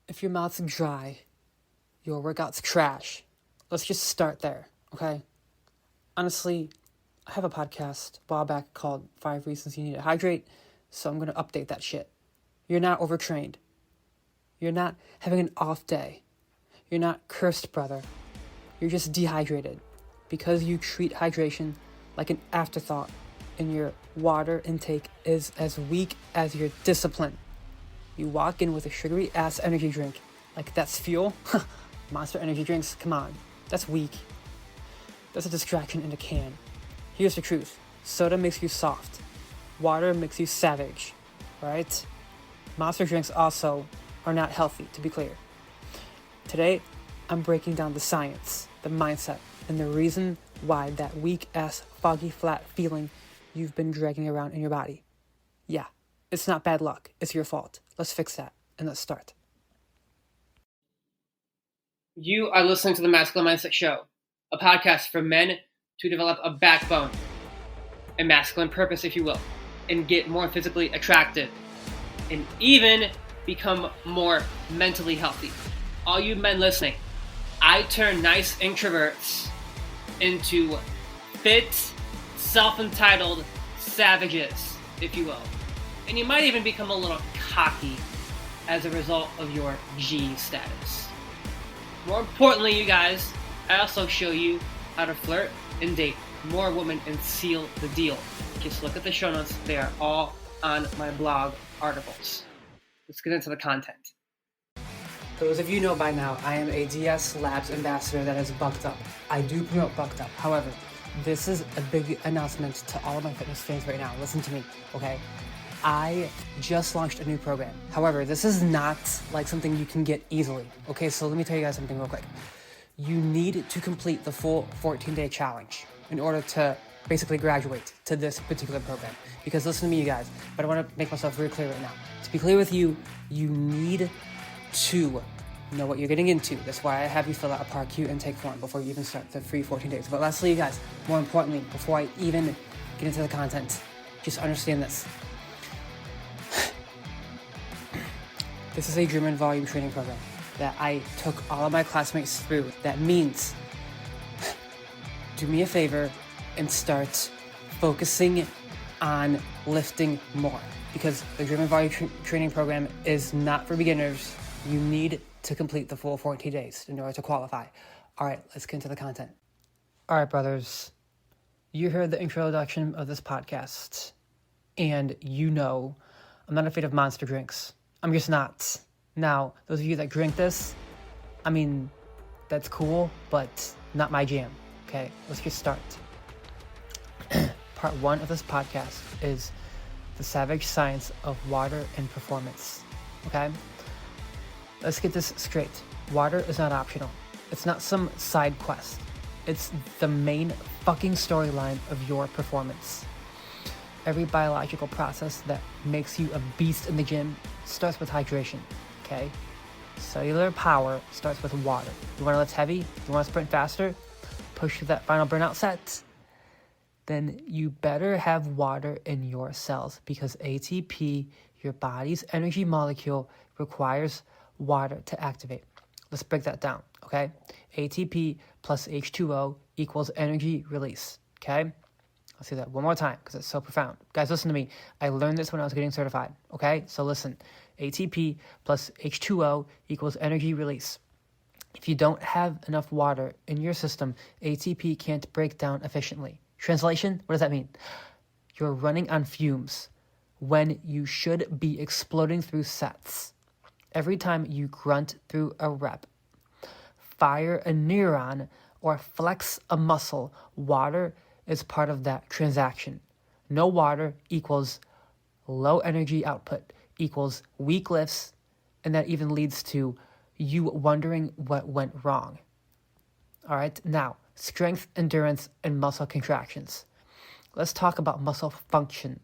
If your mouth's dry, your workout's trash. Let's just start there, okay? Honestly, I have a podcast a while back called 5 Reasons You Need to Hydrate, so I'm going to update that shit. You're not overtrained. You're not having an off day. You're not cursed, brother. You're just dehydrated because you treat hydration like an afterthought and your water intake is as weak as your discipline. You walk in with a sugary ass energy drink like that's fuel. Monster energy drinks, come on, that's weak. That's a distraction in a can. Here's the truth. Soda makes you soft. Water makes you savage, right? Monster drinks also are not healthy, to be clear. Today, I'm breaking down the science, the mindset, and the reason why that weak-ass, foggy, flat feeling you've been dragging around in your body. Yeah, it's not bad luck. It's your fault. Let's fix that, and let's start. You are listening to the Masculine Mindset Show, a podcast for men to develop a backbone, a masculine purpose, if you will, and get more physically attractive, and even become more mentally healthy. All you men listening, I turn nice introverts into fit, self-entitled savages, if you will. And you might even become a little cocky as a result of your G status. More importantly, you guys, I also show you how to flirt and date more women and seal the deal. Just look at the show notes. They are all on my blog articles. Let's get into the content. Those of you know by now, I am a DS Labs ambassador that is bucked up. I do promote bucked up. However, this is a big announcement to all of my fitness fans right now. Listen to me, okay? I just launched a new program. However, this is not like something you can get easily. Okay, so let me tell you guys something real quick. You need to complete the full 14-day challenge in order to basically graduate to this particular program. Because listen to me, you guys, but I want to make myself very clear right now. To be clear with you, you need to know what you're getting into. That's why I have you fill out a PAR-Q intake form before you even start the free 14 days. But lastly, you guys, more importantly, before I even get into the content, just understand this. This is a German volume training program that I took all of my classmates through. That means, do me a favor and start focusing on lifting more. Because the German volume training program is not for beginners. You need to complete the full 14 days in order to qualify. All right, let's get into the content. All right, brothers. You heard the introduction of this podcast. And you know I'm not afraid of monster drinks. I'm just not. Now, those of you that drink this, I mean, that's cool, but not my jam. Okay, let's just start. Part 1 of this podcast is the savage science of water and performance. Okay? Let's get this straight. Water is not optional. It's not some side quest. It's the main fucking storyline of your performance. Every biological process that makes you a beast in the gym starts with hydration, okay? Cellular power starts with water. You want to lift heavy? You want to sprint faster? Push through that final burnout set? Then you better have water in your cells because ATP, your body's energy molecule, requires water to activate. Let's break that down, okay? ATP plus H2O equals energy release, okay? I'll say that one more time because it's so profound. Guys, listen to me. I learned this when I was getting certified, okay? So listen, ATP plus H2O equals energy release. If you don't have enough water in your system, ATP can't break down efficiently. Translation, what does that mean? You're running on fumes when you should be exploding through sets. Every time you grunt through a rep, fire a neuron, or flex a muscle, water is part of that transaction. No water equals low energy output, equals weak lifts, and that even leads to you wondering what went wrong. All right, now, strength, endurance, and muscle contractions. Let's talk about muscle function.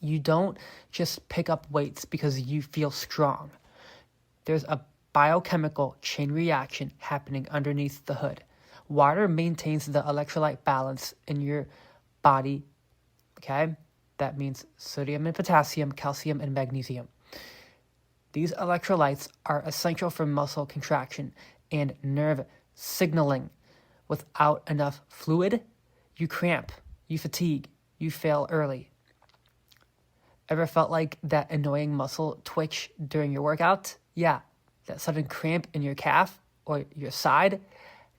You don't just pick up weights because you feel strong. There's a biochemical chain reaction happening underneath the hood. Water maintains the electrolyte balance in your body, okay? That means sodium and potassium, calcium and magnesium. These electrolytes are essential for muscle contraction and nerve signaling. Without enough fluid, you cramp, you fatigue, you fail early. Ever felt like that annoying muscle twitch during your workout? Yeah, that sudden cramp in your calf or your side,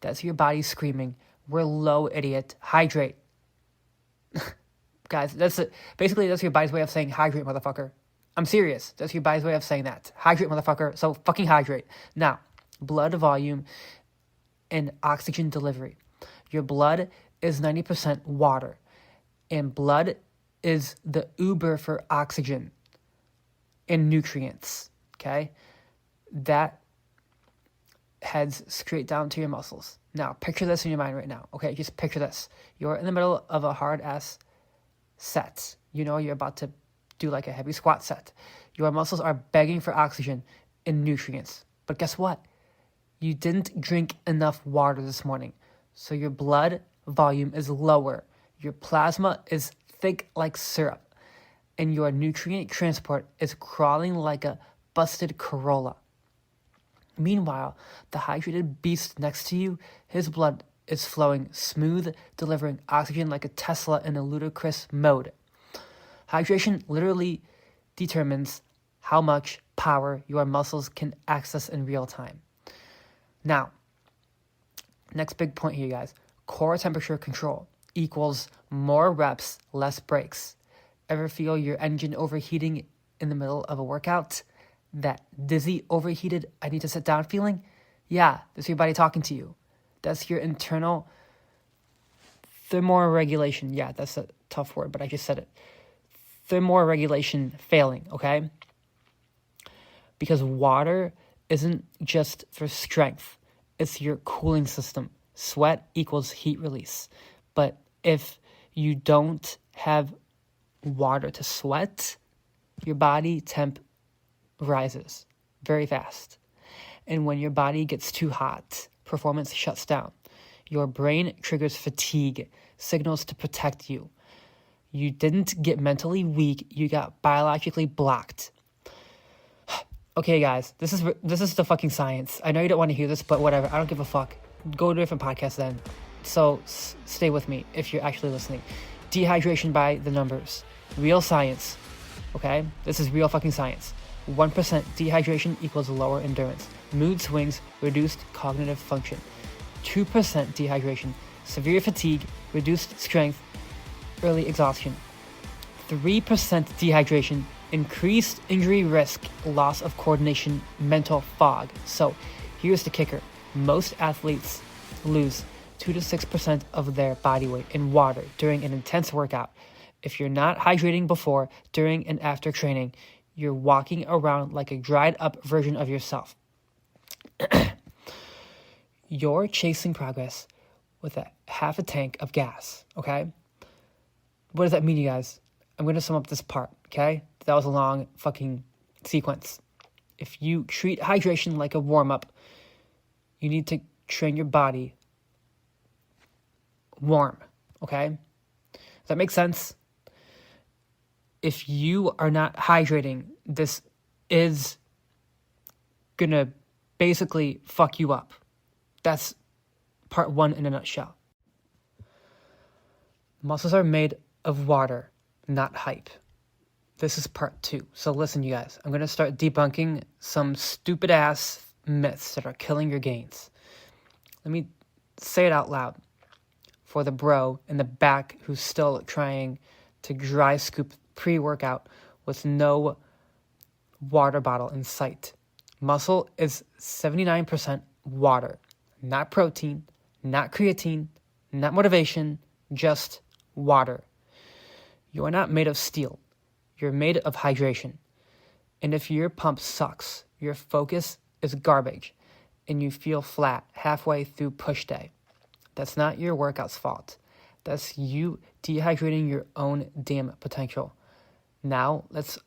that's your body screaming, we're low, idiot, hydrate. Guys, basically that's your body's way of saying hydrate, motherfucker. I'm serious. That's your body's way of saying that. Hydrate, motherfucker. So fucking hydrate. Now, blood volume and oxygen delivery. Your blood is 90% water, and blood is the Uber for oxygen and nutrients, okay? That heads straight down to your muscles. Now, picture this in your mind right now, okay? Just picture this. You're in the middle of a hard-ass set. You know you're about to do like a heavy squat set. Your muscles are begging for oxygen and nutrients. But guess what? You didn't drink enough water this morning, so your blood volume is lower. Your plasma is thick like syrup, and your nutrient transport is crawling like a busted Corolla. Meanwhile, the hydrated beast next to you, his blood is flowing smooth, delivering oxygen like a Tesla in a ludicrous mode. Hydration literally determines how much power your muscles can access in real time. Now, next big point here, guys. Core temperature control equals more reps, less breaks. Ever feel your engine overheating in the middle of a workout? That dizzy, overheated, I need to sit down feeling? Yeah, that's your body talking to you. That's your internal thermoregulation. Yeah, that's a tough word, but I just said it. Thermoregulation failing, okay? Because water isn't just for strength. It's your cooling system. Sweat equals heat release. But if you don't have water to sweat, your body temp rises very fast. And when your body gets too hot, performance shuts down. Your brain triggers fatigue, signals to protect you. You didn't get mentally weak, you got biologically blocked. Okay, guys, this is the fucking science. I know you don't want to hear this, but whatever. I don't give a fuck. Go to a different podcast then. So stay with me if you're actually listening. Dehydration by the numbers. Real science. Okay? This is real fucking science. 1% dehydration equals lower endurance. Mood swings, reduced cognitive function. 2% dehydration, severe fatigue, reduced strength, early exhaustion. 3% dehydration, increased injury risk, loss of coordination, mental fog. So here's the kicker. Most athletes lose 2 to 6% of their body weight in water during an intense workout. If you're not hydrating before, during, and after training, you're walking around like a dried up version of yourself. You're chasing progress with half a tank of gas, okay? What does that mean, you guys? I'm going to sum up this part, okay? That was a long fucking sequence. If you treat hydration like a warm-up, you need to train your body warm, okay? Does that make sense? If you are not hydrating, this is going to basically fuck you up. That's part one in a nutshell. Muscles are made of water, not hype. This is part two. So listen, you guys, I'm going to start debunking some stupid ass myths that are killing your gains. Let me say it out loud for the bro in the back who's still trying to dry scoop pre-workout with no water bottle in sight. Muscle is 79% water, not protein, not creatine, not motivation, just water. You are not made of steel. You're made of hydration. And if your pump sucks, your focus is garbage, and you feel flat halfway through push day, that's not your workout's fault. That's you dehydrating your own damn potential. Now, let's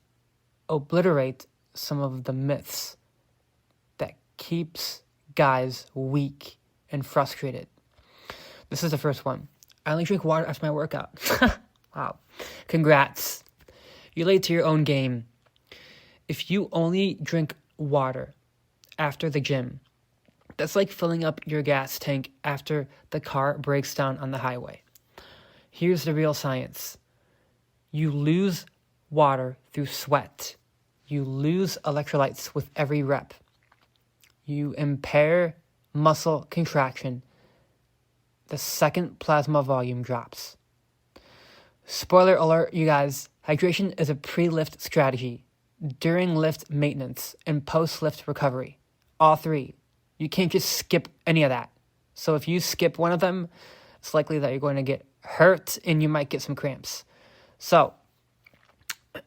obliterate some of the myths that keeps guys weak and frustrated. This is the first one. I only drink water after my workout. Wow. Congrats. You're late to your own game. If you only drink water after the gym, that's like filling up your gas tank after the car breaks down on the highway. Here's the real science. You lose water through sweat. You lose electrolytes with every rep. You impair muscle contraction the second plasma volume drops. Spoiler alert, you guys, hydration is a pre-lift strategy, during lift maintenance, and post-lift recovery. All three. You can't just skip any of that. So if you skip one of them, it's likely that you're going to get hurt and you might get some cramps. So,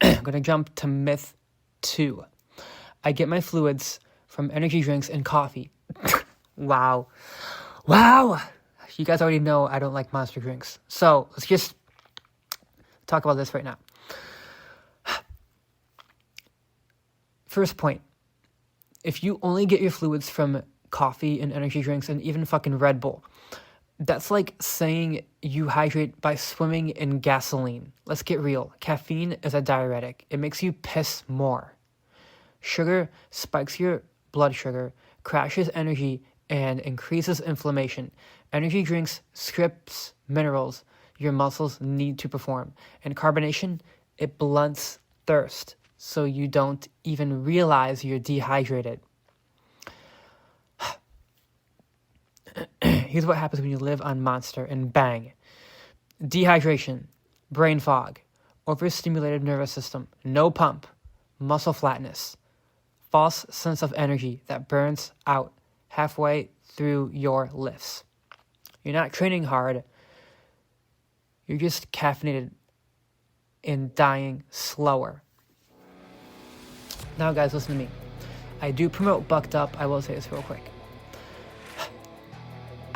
I'm going to jump to myth 2. I get my fluids from energy drinks and coffee. Wow. You guys already know I don't like Monster drinks. So, let's just talk about this right now. First point. If you only get your fluids from coffee and energy drinks and even fucking Red Bull, that's like saying you hydrate by swimming in gasoline. Let's get real. Caffeine is a diuretic. It makes you piss more. Sugar spikes your blood sugar, crashes energy, and increases inflammation. Energy drinks strips minerals your muscles need to perform. And carbonation, it blunts thirst, so you don't even realize you're dehydrated. Here's what happens when you live on Monster, and bang. Dehydration, brain fog, overstimulated nervous system, no pump, muscle flatness, false sense of energy that burns out halfway through your lifts. You're not training hard. You're just caffeinated and dying slower. Now, guys, listen to me. I do promote Bucked Up. I will say this real quick.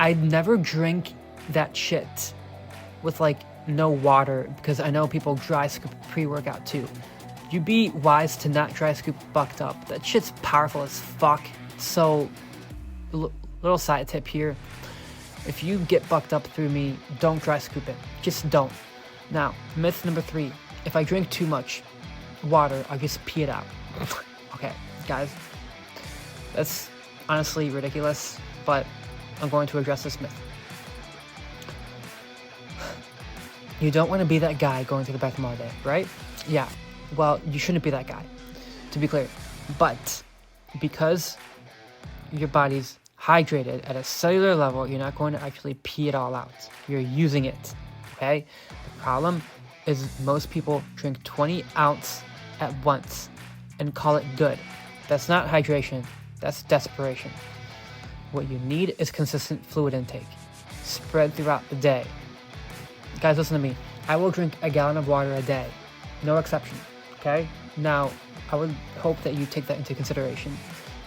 I'd never drink that shit with, like, no water, because I know people dry scoop pre-workout too. You be wise to not dry scoop Bucked Up. That shit's powerful as fuck. So, little side tip here. If you get Bucked Up through me, don't dry scoop it. Just don't. Now, myth number 3. If I drink too much water, I'll just pee it out. Okay, guys. That's honestly ridiculous, but I'm going to address this myth. You don't want to be that guy going to the bathroom all day, right? Yeah, well, you shouldn't be that guy, to be clear. But because your body's hydrated at a cellular level, you're not going to actually pee it all out. You're using it, okay? The problem is most people drink 20 ounces at once and call it good. That's not hydration. That's desperation. What you need is consistent fluid intake, spread throughout the day. Guys, listen to me. I will drink a gallon of water a day. No exception, okay? Now, I would hope that you take that into consideration.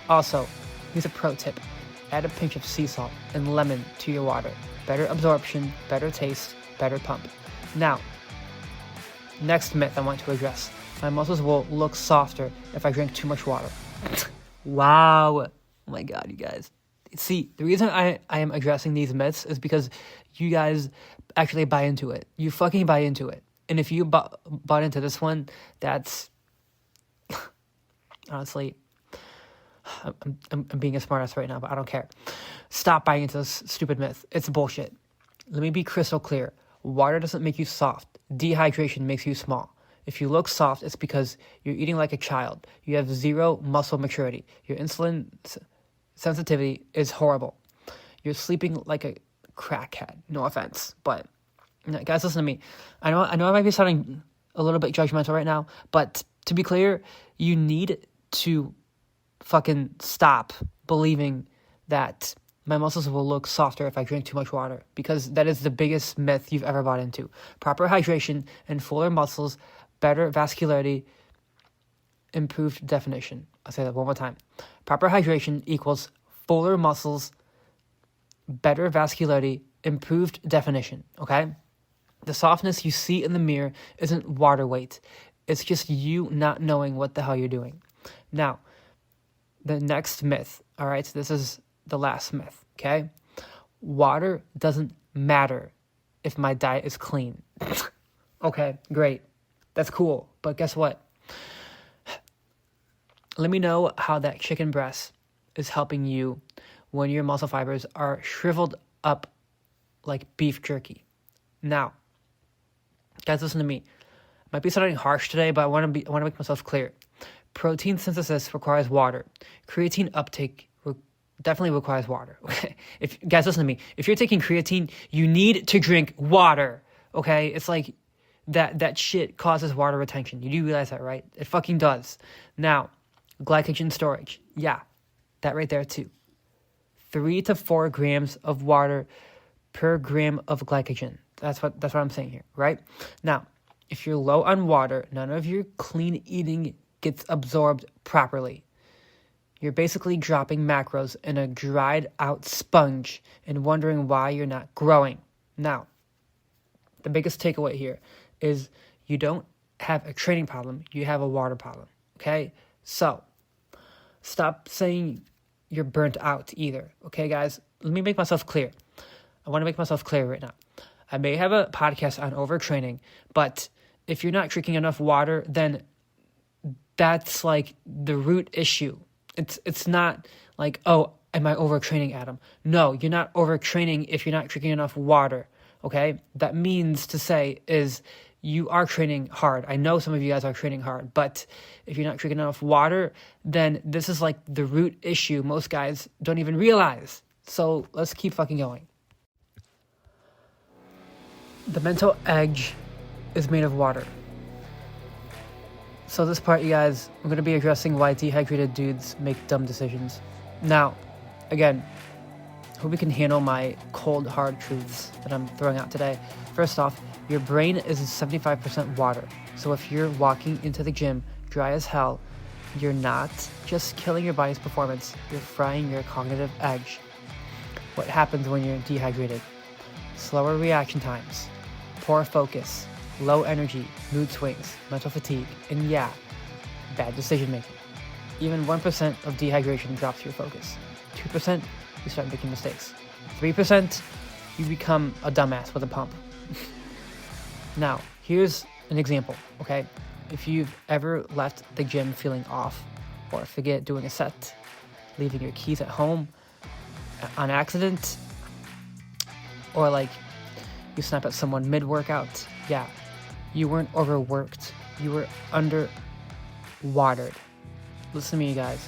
Also, here's a pro tip. Add a pinch of sea salt and lemon to your water. Better absorption, better taste, better pump. Now, next myth I want to address. My muscles will look softer if I drink too much water. Wow. Oh my God, you guys. See, the reason I am addressing these myths is because you guys actually buy into it. You fucking buy into it. And if you bought into this one, that's... honestly, I'm being a smartass right now, but I don't care. Stop buying into this stupid myth. It's bullshit. Let me be crystal clear. Water doesn't make you soft. Dehydration makes you small. If you look soft, it's because you're eating like a child. You have zero muscle maturity. Your insulin sensitivity is horrible. You're sleeping like a crackhead. No offense, but guys, listen to me. I know I might be sounding a little bit judgmental right now, but to be clear, you need to fucking stop believing that my muscles will look softer if I drink too much water, because that is the biggest myth you've ever bought into. Proper hydration and fuller muscles, better vascularity, improved definition. I'll say that one more time. Proper hydration equals fuller muscles, better vascularity, improved definition, okay? The softness you see in the mirror isn't water weight. It's just you not knowing what the hell you're doing. Now, the next myth, all right? So this is the last myth, okay? Water doesn't matter if my diet is clean. Okay, great. That's cool. But guess what? let me know how that chicken breast is helping you when your muscle fibers are shriveled up like beef jerky. Now, guys, listen to me. Might be sounding harsh today, but I want to make myself clear. Protein synthesis requires water. Creatine uptake definitely requires water. Okay, guys, listen to me. If you're taking creatine, you need to drink water. Okay, it's like that shit causes water retention. You do realize that, right? It fucking does. Now, glycogen storage. Yeah, that right there too. 3 to 4 grams of water per gram of glycogen. That's what I'm saying here, right? Now, if you're low on water, none of your clean eating gets absorbed properly. You're basically dropping macros in a dried out sponge and wondering why you're not growing. Now, the biggest takeaway here is you don't have a training problem, you have a water problem, okay? So, stop saying you're burnt out either, okay, guys? Let me make myself clear. I want to make myself clear right now. I may have a podcast on overtraining, but if you're not drinking enough water, then that's like the root issue. It's not like, oh, am I overtraining, Adam? No, you're not overtraining if you're not drinking enough water, okay? That means to say is you are training hard. I know some of you guys are training hard, but if you're not drinking enough water, then this is like the root issue most guys don't even realize. So let's keep fucking going. The mental edge is made of water. So this part, you guys, I'm going to be addressing why dehydrated dudes make dumb decisions. Now, again, hope you can handle my cold, hard truths that I'm throwing out today. First off, your brain is 75% water. So if you're walking into the gym dry as hell, you're not just killing your body's performance, you're frying your cognitive edge. What happens when you're dehydrated? Slower reaction times, poor focus, low energy, mood swings, mental fatigue, and yeah, bad decision making. Even 1% of dehydration drops your focus. 2%, you start making mistakes. 3%, you become a dumbass with a pump. Now, here's an example, okay? If you've ever left the gym feeling off, or forget doing a set, leaving your keys at home on accident, or like you snap at someone mid-workout, yeah, you weren't overworked, you were underwatered. Listen to me, you guys.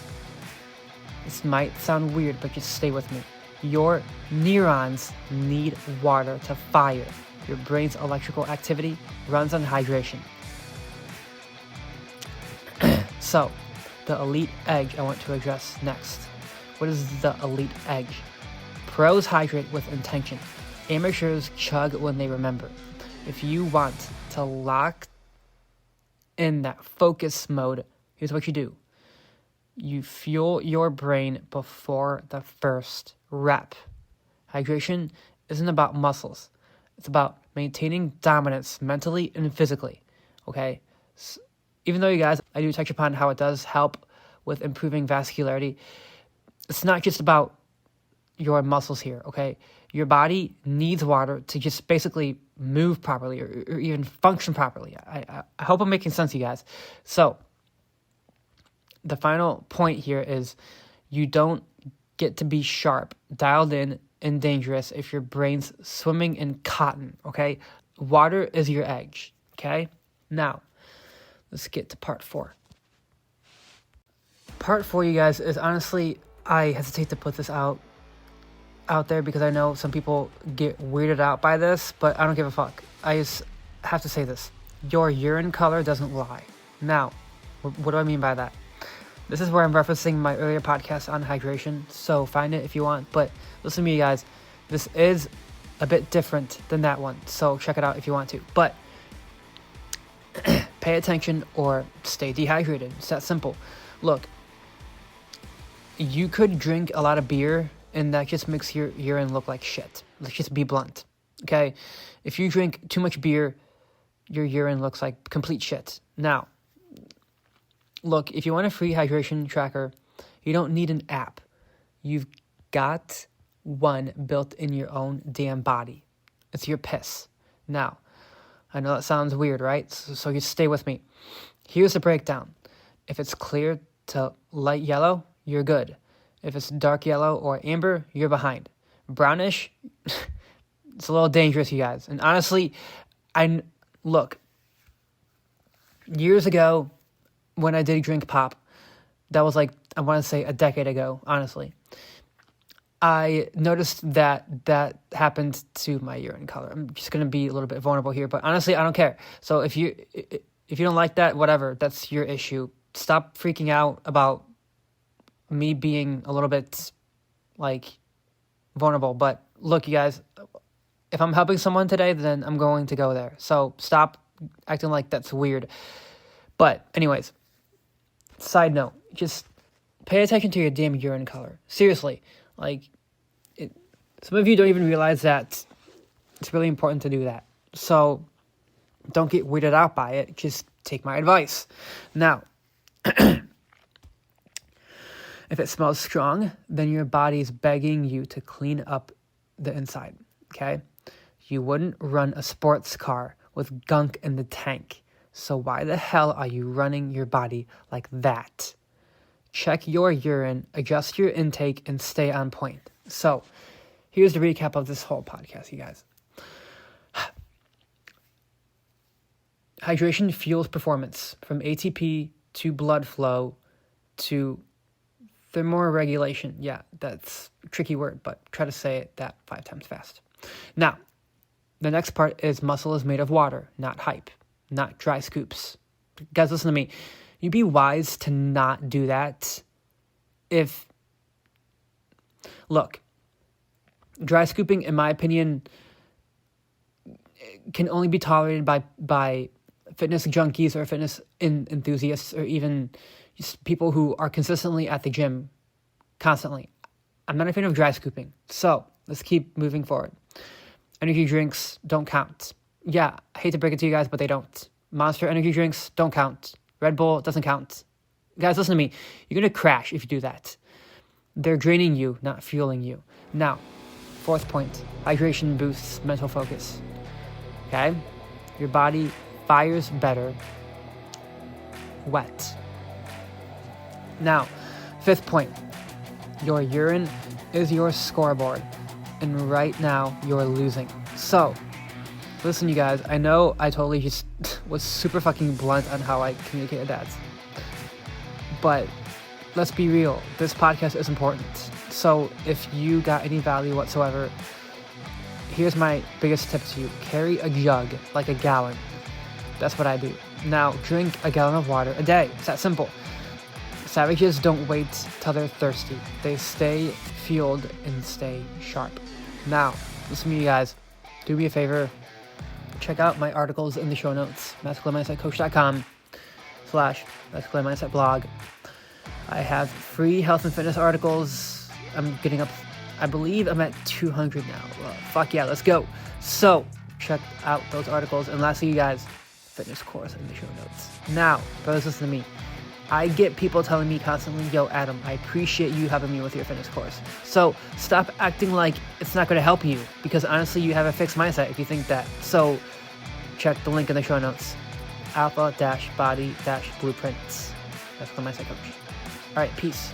This might sound weird, but just stay with me. Your neurons need water to fire. Your brain's electrical activity runs on hydration. So, the elite edge I want to address next. What is the elite edge? Pros hydrate with intention. Amateurs chug when they remember. If you want to lock in that focus mode, here's what you do. You fuel your brain before the first rep. Hydration isn't about muscles. It's about maintaining dominance mentally and physically, okay? So, even though, you guys, I do touch upon how it does help with improving vascularity, it's not just about your muscles here, okay? Your body needs water to just basically move properly or even function properly. I hope I'm making sense, you guys. So, the final point here is you don't get to be sharp, dialed in, and dangerous if your brain's swimming in cotton, okay? Water is your edge, okay? Now, let's get to part 4. Part 4, you guys, is honestly, I hesitate to put this out there because I know some people get weirded out by this, but I don't give a fuck. I just have to say this. Your urine color doesn't lie. Now, what do I mean by that? This is where I'm referencing my earlier podcast on hydration, so find it if you want. But listen to me, guys. This is a bit different than that one, so check it out if you want to. But pay attention or stay dehydrated. It's that simple. Look, you could drink a lot of beer, and that just makes your urine look like shit. Let's just be blunt, okay? If you drink too much beer, your urine looks like complete shit. Now, look, if you want a free hydration tracker, you don't need an app. You've got one built in your own damn body. It's your piss. Now, I know that sounds weird, right? So you stay with me. Here's the breakdown. If it's clear to light yellow, you're good. If it's dark yellow or amber, you're behind. Brownish, it's a little dangerous, you guys. And honestly, look, years ago when I did drink pop, that was like, I want to say a decade ago, honestly, I noticed that happened to my urine color. I'm just going to be a little bit vulnerable here, but honestly, I don't care. So if you don't like that, whatever, that's your issue. Stop freaking out about me being a little bit, like, vulnerable. But look, you guys, if I'm helping someone today, then I'm going to go there. So stop acting like that's weird. But anyways, side note, just pay attention to your damn urine color. Seriously, like, some of you don't even realize that it's really important to do that. So don't get weirded out by it. Just take my advice. Now, if it smells strong, then your body's begging you to clean up the inside, okay? You wouldn't run a sports car with gunk in the tank. So why the hell are you running your body like that? Check your urine, adjust your intake, and stay on point. So here's the recap of this whole podcast, you guys. Hydration fuels performance from ATP to blood flow to thermoregulation. Yeah, that's a tricky word, but try to say it that 5 times fast. Now, the next part is muscle is made of water, not hype, not dry scoops. Guys, listen to me. You'd be wise to not do that look, dry scooping, in my opinion, can only be tolerated by fitness junkies or fitness enthusiasts, or even just people who are consistently at the gym constantly. I'm not a fan of dry scooping. So let's keep moving forward. Energy drinks don't count. Yeah, I hate to break it to you guys, but they don't. Monster energy drinks don't count. Red Bull doesn't count. Guys, listen to me. You're going to crash if you do that. They're draining you, not fueling you. Now, 4th point, hydration boosts mental focus. Okay? Your body fires better wet. Now, 5th point, your urine is your scoreboard, and right now you're losing. So, listen, you guys, I know I totally just was super fucking blunt on how I communicated that. But let's be real. This podcast is important. So if you got any value whatsoever, here's my biggest tip to you. Carry a jug, like a gallon. That's what I do. Now, drink a gallon of water a day. It's that simple. Savages don't wait till they're thirsty. They stay fueled and stay sharp. Now, listen to me, you guys. Do me a favor. Check out my articles in the show notes. masculinemindsetcoach.com/masculine mindset blog. I have free health and fitness articles. I'm getting up, I believe I'm at 200 now. Well, fuck yeah, let's go. So, check out those articles. And lastly, you guys, fitness course in the show notes. Now, brothers, listen to me. I get people telling me constantly, yo, Adam, I appreciate you helping me with your fitness course. So, stop acting like it's not going to help you, because honestly, you have a fixed mindset if you think that. So, check the link in the show notes. Alpha-body-blueprints. That's the mindset coach. All right, peace.